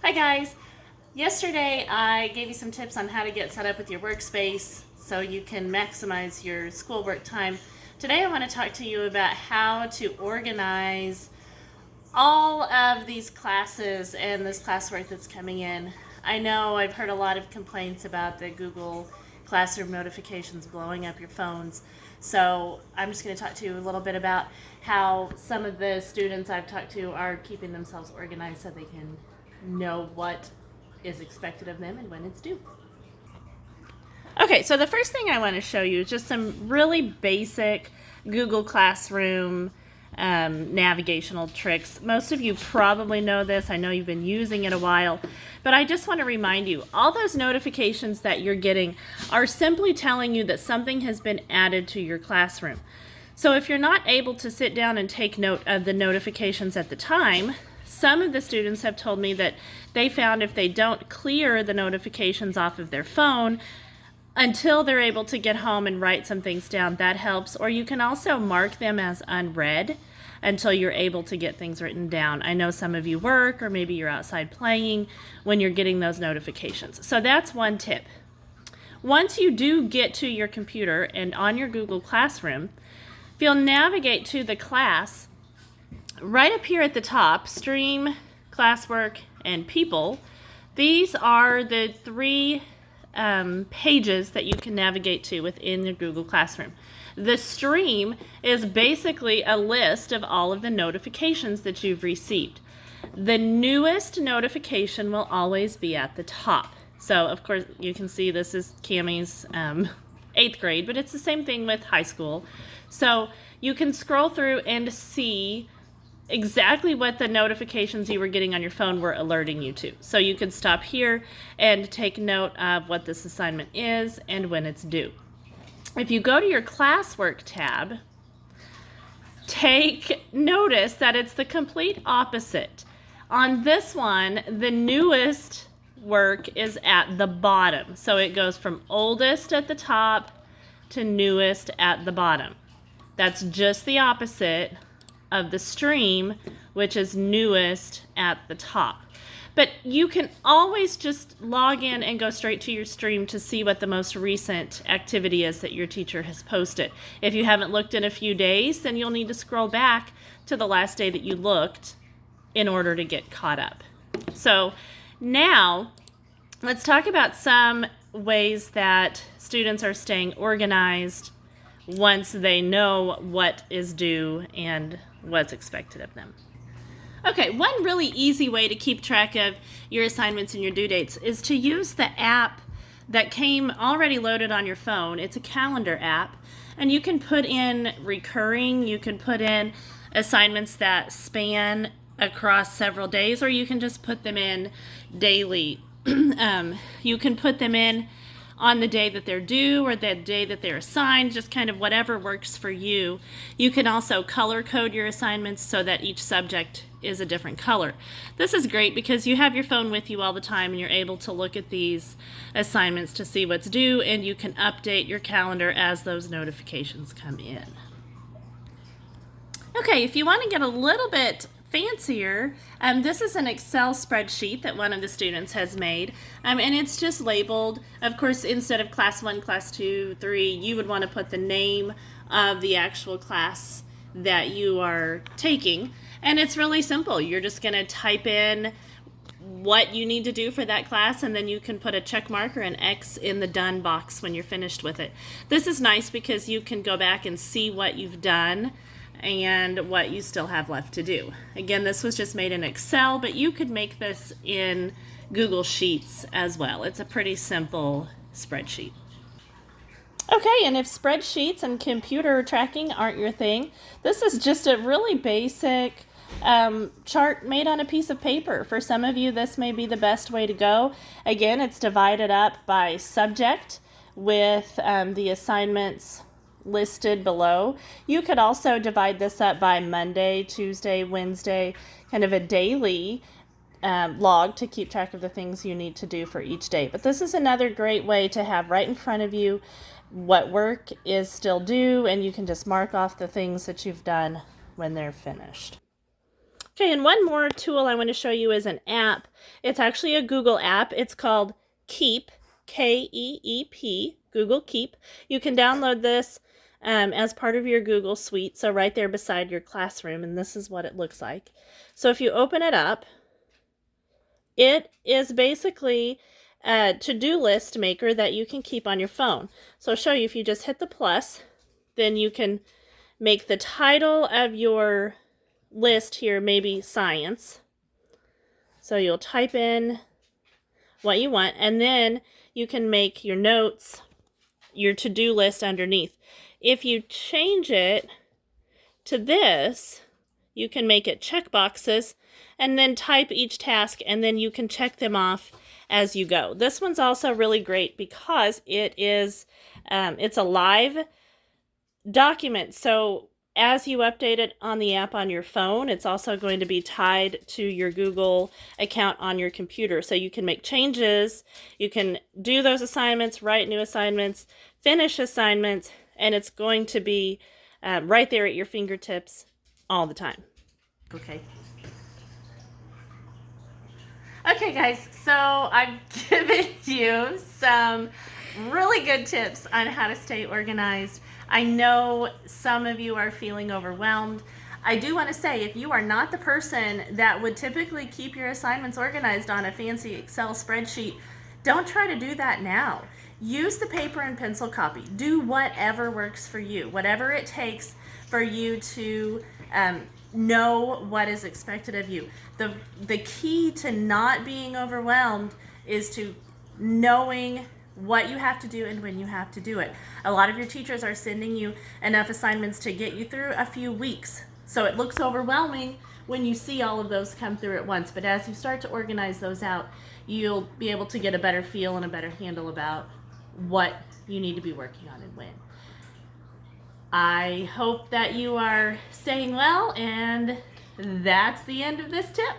Hi guys! Yesterday I gave you some tips on how to get set up with your workspace so you can maximize your schoolwork time. Today I want to talk to you about how to organize all of these classes and this classwork that's coming in. I know I've heard a lot of complaints about the Google Classroom notifications blowing up your phones. So I'm just going to talk to you a little bit about how some of the students I've talked to are keeping themselves organized so they can know what is expected of them and when it's due. Okay, so the first thing I want to show you is just some really basic Google Classroom navigational tricks. Most of you probably know this. I know you've been using it a while, but I just want to remind you, all those notifications that you're getting are simply telling you that something has been added to your classroom. So if you're not able to sit down and take note of the notifications at the time, some of the students have told me that they found if they don't clear the notifications off of their phone until they're able to get home and write some things down, that helps. Or you can also mark them as unread until you're able to get things written down. I know some of you work or maybe you're outside playing when you're getting those notifications. So that's one tip. Once you do get to your computer and on your Google Classroom, if you'll navigate to the class, right up here at the top, Stream, Classwork, and People, these are the three pages that you can navigate to within your Google Classroom. The Stream is basically a list of all of the notifications that you've received. The newest notification will always be at the top. So, of course, you can see this is Cammie's 8th grade, but it's the same thing with high school. So you can scroll through and see exactly what the notifications you were getting on your phone were alerting you to. So you can stop here and take note of what this assignment is and when it's due. If you go to your classwork tab, take notice that it's the complete opposite. On this one, the newest work is at the bottom. So it goes from oldest at the top to newest at the bottom. That's just the opposite of the Stream, which is newest at the top. But you can always just log in and go straight to your Stream to see what the most recent activity is that your teacher has posted. If you haven't looked in a few days, then you'll need to scroll back to the last day that you looked in order to get caught up. So now let's talk about some ways that students are staying organized once they know what is due and what's expected of them. Okay, one really easy way to keep track of your assignments and your due dates is to use the app that came already loaded on your phone. It's a calendar app, and you can put in recurring, you can put in assignments that span across several days, or you can just put them in daily. You can put them in on the day that they're due or the day that they're assigned, just kind of whatever works for you. You can also color code your assignments so that each subject is a different color. This is great because you have your phone with you all the time and you're able to look at these assignments to see what's due, and you can update your calendar as those notifications come in. Okay, if you want to get a little bit fancier, this is an Excel spreadsheet that one of the students has made, and it's just labeled. Of course, instead of class 1, class 2, 3, you would want to put the name of the actual class that you are taking, and it's really simple. You're just going to type in what you need to do for that class, and then you can put a check mark or an X in the done box when you're finished with it. This is nice because you can go back and see what you've done and what you still have left to do. Again, this was just made in Excel, but you could make this in Google Sheets as well. It's a pretty simple spreadsheet. Okay, and if spreadsheets and computer tracking aren't your thing, this is just a really basic chart made on a piece of paper. For some of you, this may be the best way to go. Again, it's divided up by subject with the assignments listed below. You could also divide this up by Monday, Tuesday, Wednesday, kind of a daily log to keep track of the things you need to do for each day. But this is another great way to have right in front of you what work is still due, and you can just mark off the things that you've done when they're finished. Okay, and one more tool I want to show you is an app. It's actually a Google app. It's called Keep, K-E-E-P, Google Keep. You can download this as part of your Google Suite, so right there beside your classroom, and this is what it looks like. So if you open it up, it is basically a to-do list maker that you can keep on your phone. So I'll show you. If you just hit the plus, then you can make the title of your list here maybe science. So you'll type in what you want, and then you can make your notes, your to-do list underneath. If you change it to this, you can make it check boxes and then type each task, and then you can check them off as you go. This one's also really great because it is it's a live document. So as you update it on the app on your phone, it's also going to be tied to your Google account on your computer. So you can make changes, you can do those assignments, write new assignments, finish assignments, and it's going to be right there at your fingertips all the time. Okay. Okay, guys, so I've given you some really good tips on how to stay organized. I know some of you are feeling overwhelmed. I do want to say, if you are not the person that would typically keep your assignments organized on a fancy Excel spreadsheet, don't try to do that now. Use the paper and pencil copy. Do whatever works for you, whatever it takes for you to know what is expected of you. The key to not being overwhelmed is to knowing what you have to do and when you have to do it. A lot of your teachers are sending you enough assignments to get you through a few weeks. So it looks overwhelming when you see all of those come through at once. But as you start to organize those out, you'll be able to get a better feel and a better handle about what you need to be working on and when. I hope that you are staying well, and that's the end of this tip.